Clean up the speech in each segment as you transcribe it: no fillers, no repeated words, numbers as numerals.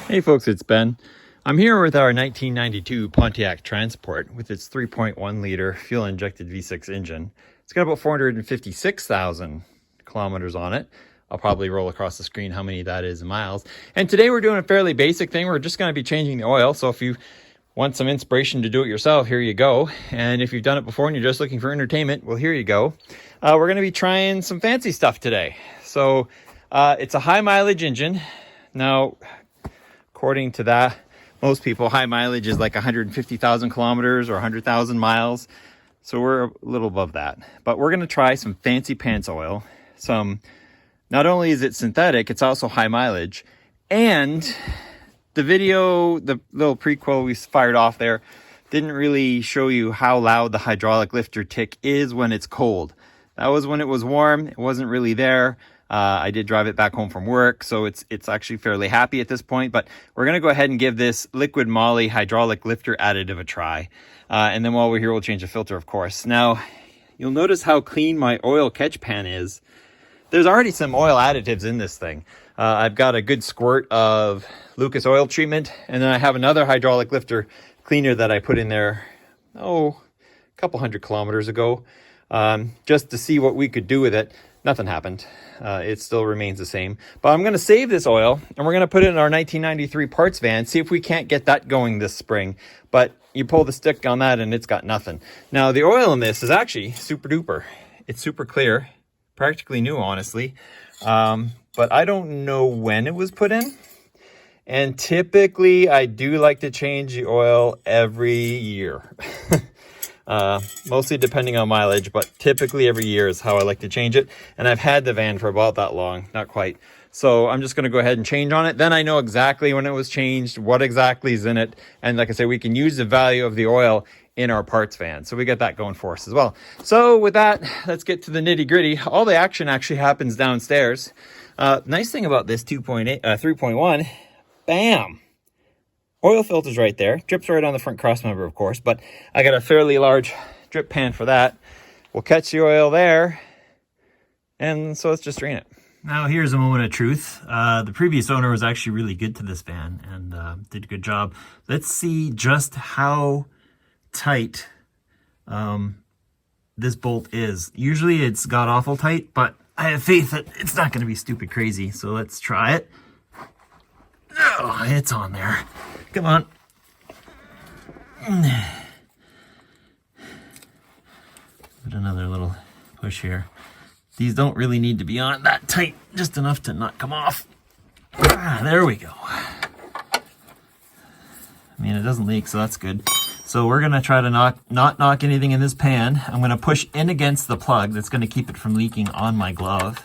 Hey folks, it's Ben. I'm here with our 1992 Pontiac Transport with its 3.1 liter fuel injected V6 engine. It's got about 456,000 kilometers on it. I'll probably roll across the screen how many that is in miles. And today we're doing a fairly basic thing. We're just going to be changing the oil. So if you want some inspiration to do it yourself, here you go. And if you've done it before and you're just looking for entertainment, well, here you go. We're going to be trying some fancy stuff today. So it's a high mileage engine. Now, according to that, most people, high mileage is like 150,000 kilometers or 100,000 miles. So we're a little above that. But we're going to try some fancy pants oil. Not only is it synthetic, it's also high mileage. And the video, the little prequel we fired off there, didn't really show you how loud the hydraulic lifter tick is when it's cold. That was when it was warm. It wasn't really there. I did drive it back home from work, so it's actually fairly happy at this point. But we're going to go ahead and give this Liqui-Moly Hydraulic Lifter Additive a try. And then while we're here, we'll change the filter, of course. Now, you'll notice how clean my oil catch pan is. There's already some oil additives in this thing. I've got a good squirt of Lucas oil treatment, and then I have another hydraulic lifter cleaner that I put in there, a couple hundred kilometers ago, just to see what we could do with it. Nothing happened. It still remains the same. But I'm going to save this oil, and we're going to put it in our 1993 parts van, see if we can't get that going this spring. But you pull the stick on that, and it's got nothing. Now, the oil in this is actually super duper. It's super clear. Practically new, honestly. But I don't know when it was put in. And typically, I do like to change the oil every year. Mostly depending on mileage, but typically every year is how I like to change it. And I've had the van for about that long, not quite. So I'm just going to go ahead and change on it. Then I know exactly when it was changed, what exactly is in it. And like I say, we can use the value of the oil in our parts van. So we get that going for us as well. So with that, let's get to the nitty gritty. All the action actually happens downstairs. Nice thing about this 3.1, bam. Oil filter's right there. Drips right on the front cross member, of course, but I got a fairly large drip pan for that. We'll catch the oil there, and so let's just drain it. Now here's a moment of truth. The previous owner was actually really good to this van and did a good job. Let's see just how tight this bolt is. Usually it's got awful tight, but I have faith that it's not going to be stupid crazy, so let's try it. Oh, it's on there. Come on. Put another little push here. These don't really need to be on that tight, just enough to not come off. There we go. I mean, it doesn't leak, so that's good. So we're gonna try to not knock anything in this pan. I'm gonna push in against the plug. That's gonna keep it from leaking on my glove.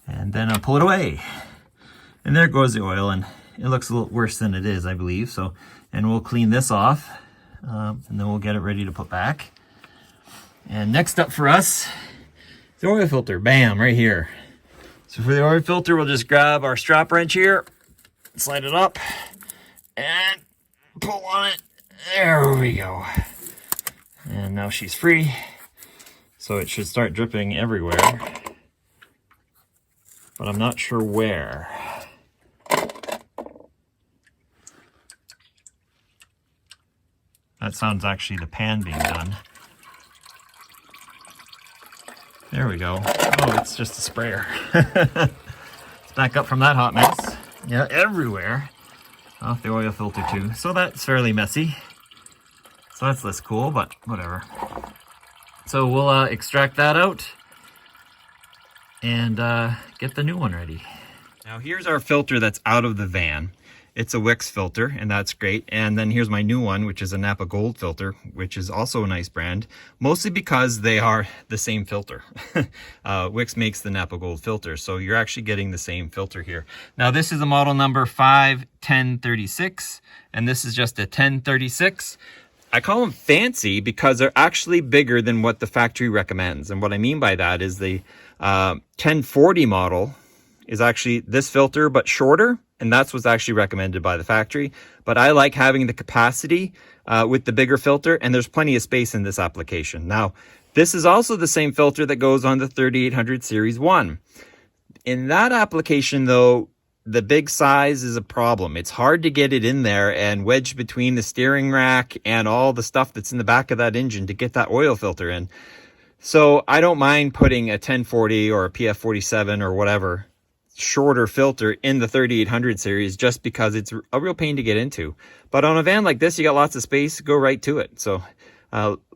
And then I'll pull it away. And there goes the oil, and it looks a little worse than it is, I believe. So, and we'll clean this off, and then we'll get it ready to put back. And next up for us, the oil filter. Bam, right here. So for the oil filter, we'll just grab our strap wrench here, slide it up, and pull on it. There we go. And now she's free. So it should start dripping everywhere, but I'm not sure where. That sounds actually the pan being done. There we go. Oh, it's just a sprayer. Let's back up from that hot mess. Yeah, everywhere. Off the oil filter too. So that's fairly messy. So that's less cool, but whatever. So we'll extract that out and get the new one ready. Now here's our filter that's out of the van. It's a Wix filter, and that's great. And then here's my new one, which is a Napa Gold filter, which is also a nice brand, mostly because they are the same filter. Wix makes the Napa Gold filter, so you're actually getting the same filter here. Now this is a model number 51036, and this is just a 1036. I call them fancy because they're actually bigger than what the factory recommends. And what I mean by that is the 1040 model is actually this filter, but shorter. And that's what's actually recommended by the factory. But I like having the capacity with the bigger filter, and there's plenty of space in this application. Now, this is also the same filter that goes on the 3800 Series 1. In that application, though, the big size is a problem. It's hard to get it in there and wedged between the steering rack and all the stuff that's in the back of that engine to get that oil filter in. So I don't mind putting a 1040 or a PF47 or whatever shorter filter in the 3800 series just because it's a real pain to get into. But on a van like this, you got lots of space, go right to it. So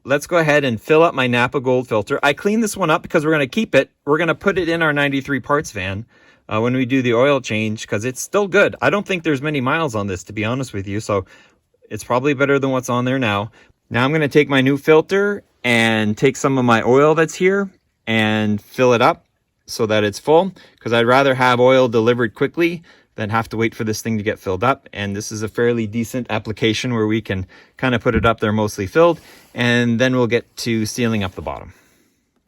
let's go ahead and fill up my Napa Gold filter. I cleaned this one up because we're going to keep it. We're going to put it in our 93 parts van when we do the oil change because it's still good. I don't think there's many miles on this, to be honest with you. So it's probably better than what's on there now. Now I'm going to take my new filter and take some of my oil that's here and fill it up so that it's full, because I'd rather have oil delivered quickly than have to wait for this thing to get filled up. And this is a fairly decent application where we can kind of put it up there mostly filled, and then we'll get to sealing up the bottom.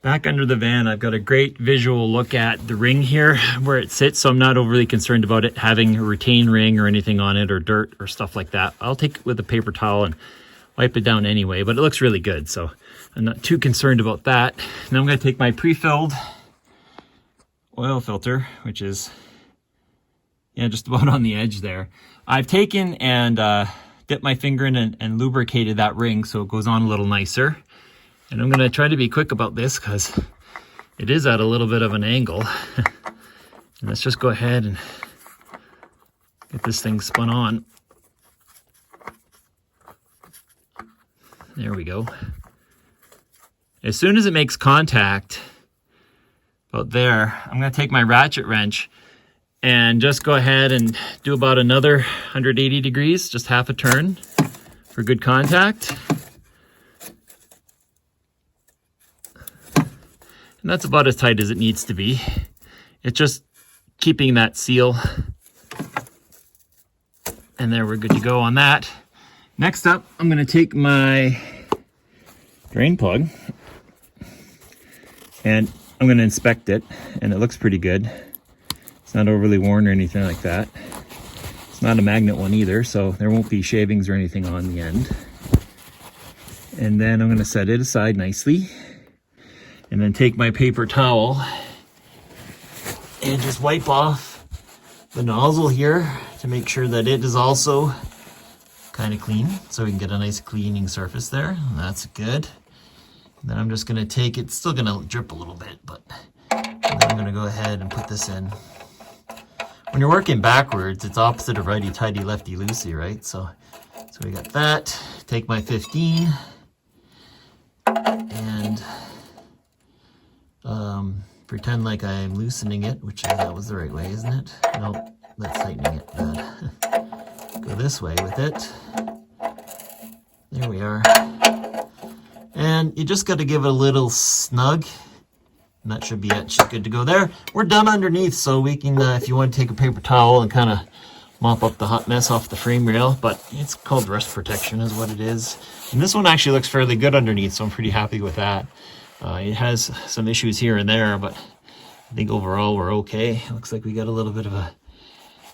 Back under the van, I've got a great visual look at the ring here where it sits, so I'm not overly concerned about it having a retained ring or anything on it or dirt or stuff like that. I'll take it with a paper towel and wipe it down anyway, but it looks really good, so I'm not too concerned about that. Now I'm going to take my pre-filled oil filter, which is just about on the edge there. I've taken and dipped my finger in and lubricated that ring so it goes on a little nicer. And I'm going to try to be quick about this because it is at a little bit of an angle. And let's just go ahead and get this thing spun on. There we go. As soon as it makes contact about there, I'm going to take my ratchet wrench and just go ahead and do about another 180 degrees, just half a turn for good contact. And that's about as tight as it needs to be. It's just keeping that seal. And there, we're good to go on that. Next up, I'm going to take my drain plug and I'm going to inspect it, and it looks pretty good. It's not overly worn or anything like that. It's not a magnet one either, so there won't be shavings or anything on the end. And then I'm going to set it aside nicely and then take my paper towel and just wipe off the nozzle here to make sure that it is also kind of clean, so we can get a nice cleaning surface there. That's good. And then I'm just going to take it, it's still going to drip a little bit, but then I'm going to go ahead and put this in. When you're working backwards, it's opposite of righty-tighty, lefty-loosey, right? So we got that. Take my 15 and pretend like I'm loosening it, which that was the right way, isn't it? Nope, that's tightening it bad. Go this way with it. There we are. And you just got to give it a little snug. And that should be it. She's good to go there. We're done underneath, so we can, if you want to take a paper towel and kind of mop up the hot mess off the frame rail, but it's called rust protection is what it is. And this one actually looks fairly good underneath, so I'm pretty happy with that. It has some issues here and there, but I think overall we're okay. It looks like we got a little bit of a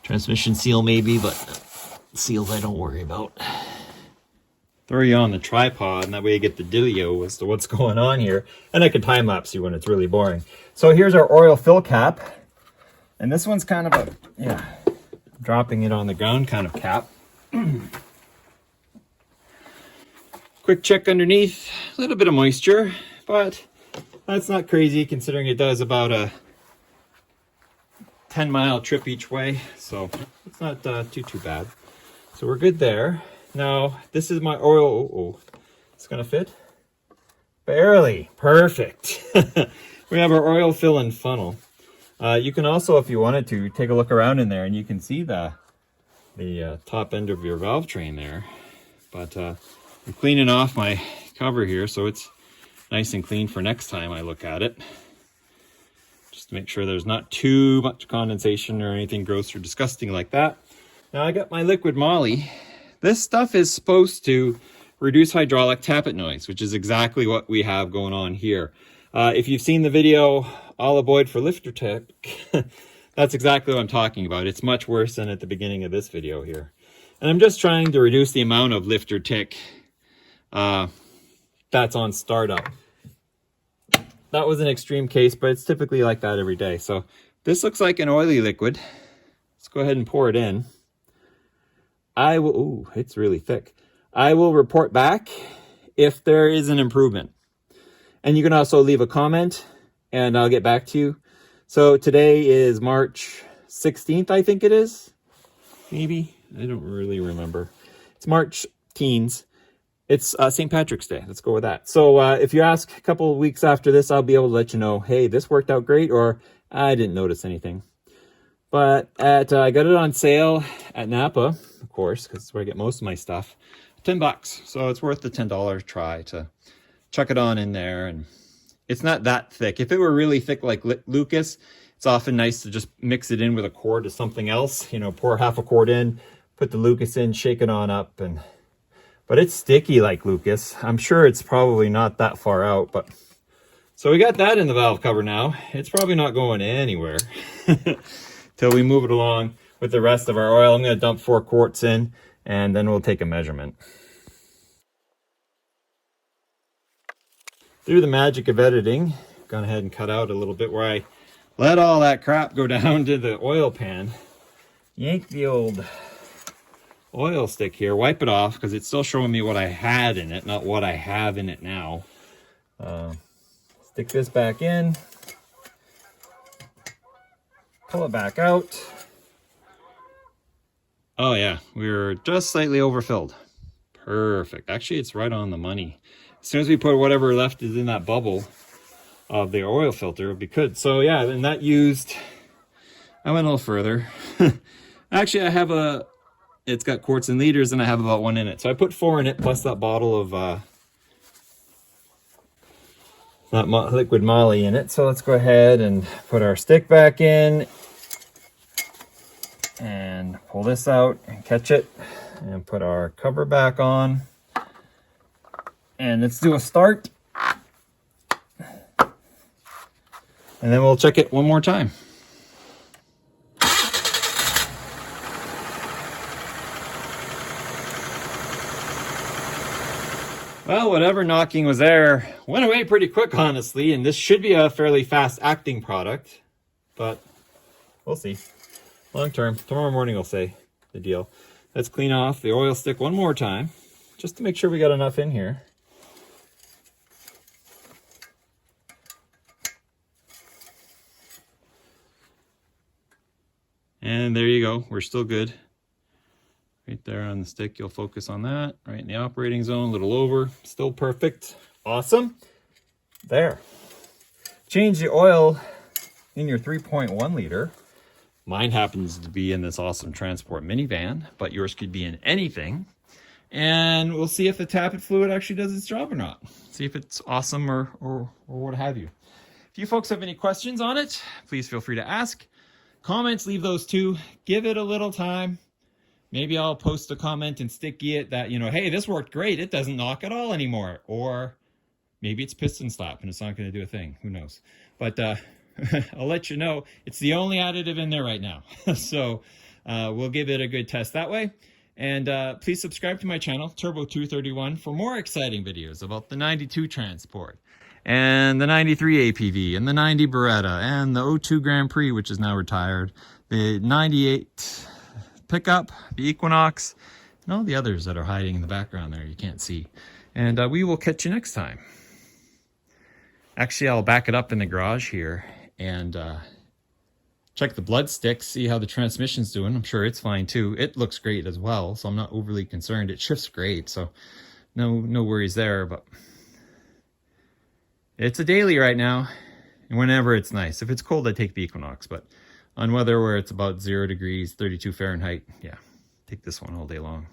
transmission seal maybe, but seals I don't worry about. Throw you on the tripod, and that way you get the dealio as to what's going on here. And I can time lapse you when it's really boring. So here's our oil fill cap. And this one's kind of a, dropping it on the ground kind of cap. Quick check underneath, a little bit of moisture, but that's not crazy considering it does about a 10-mile trip each way. So it's not too bad. So we're good there. Now, this is my oil. It's gonna fit? Barely. Perfect. We have our oil fill and funnel. You can also, if you wanted to, take a look around in there and you can see the top end of your valve train there. But I'm cleaning off my cover here so it's nice and clean for next time I look at it. Just to make sure there's not too much condensation or anything gross or disgusting like that. Now I got my Liqui-Moly. This stuff is supposed to reduce hydraulic tappet noise, which is exactly what we have going on here. If you've seen the video, I'll avoid for lifter tech, that's exactly what I'm talking about. It's much worse than at the beginning of this video here. And I'm just trying to reduce the amount of lifter tick that's on startup. That was an extreme case, but it's typically like that every day. So this looks like an oily liquid. Let's go ahead and pour it in. I will, ooh, it's really thick. I will report back if there is an improvement. And you can also leave a comment and I'll get back to you. So today is March 16th, I think it is. Maybe, I don't really remember. It's March teens. It's St. Patrick's Day. Let's go with that. So if you ask a couple of weeks after this, I'll be able to let you know, hey, this worked out great, or I didn't notice anything. But I got it on sale at Napa, of course, because it's where I get most of my stuff. $10. So it's worth the $10 try to chuck it on in there. And it's not that thick. If it were really thick like Lucas, it's often nice to just mix it in with a cord to something else. You know, pour half a quart in, put the Lucas in, shake it on up, and but it's sticky like Lucas. I'm sure it's probably not that far out, but so we got that in the valve cover now. It's probably not going anywhere till we move it along with the rest of our oil. I'm going to dump 4 quarts in and then we'll take a measurement. Through the magic of editing, I've gone ahead and cut out a little bit where I let all that crap go down to the oil pan. Yank the old oil stick here, wipe it off because it's still showing me what I had in it, not what I have in it now. Stick this back in, pull it back out. Oh yeah, we're just slightly overfilled. Perfect. Actually, it's right on the money. As soon as we put whatever left is in that bubble of the oil filter, it'll be good. So yeah, and that used, I went a little further. Actually, I have it's got quarts and liters and I have about 1 in it. So I put 4 in it plus that bottle of Liqui-Moly in it. So let's go ahead and put our stick back in and pull this out and catch it and put our cover back on. And let's do a start. And then we'll check it one more time. Well, whatever knocking was there went away pretty quick, honestly, and this should be a fairly fast-acting product, but we'll see. Long term, tomorrow morning will say the deal. Let's clean off the oil stick one more time, just to make sure we got enough in here. And there you go, we're still good. Right there on the stick, you'll focus on that. Right in the operating zone, a little over, still perfect. Awesome. There. Change the oil in your 3.1 liter. Mine happens to be in this awesome transport minivan, but yours could be in anything. And we'll see if the tappet fluid actually does its job or not. See if it's awesome or what have you. If you folks have any questions on it, please feel free to ask. Comments, leave those too. Give it a little time. Maybe I'll post a comment and sticky it that, you know, hey, this worked great. It doesn't knock at all anymore. Or maybe it's piston slap and it's not going to do a thing. Who knows? But I'll let you know. It's the only additive in there right now. So we'll give it a good test that way. And please subscribe to my channel, Turbo231, for more exciting videos about the 92 Transport and the 93 APV and the 90 Beretta and the 02 Grand Prix, which is now retired, the 98 pickup, the Equinox, and all the others that are hiding in the background there you can't see. And we will catch you next time. Actually, I'll back it up in the garage here and check the blood stick, see how the transmission's doing. I'm sure it's fine too. It looks great as well, so I'm not overly concerned. It shifts great, so no worries there. But it's a daily right now, and whenever it's nice. If it's cold, I take the Equinox, but on weather where it's about 0 degrees, 32 Fahrenheit, yeah, take this one all day long.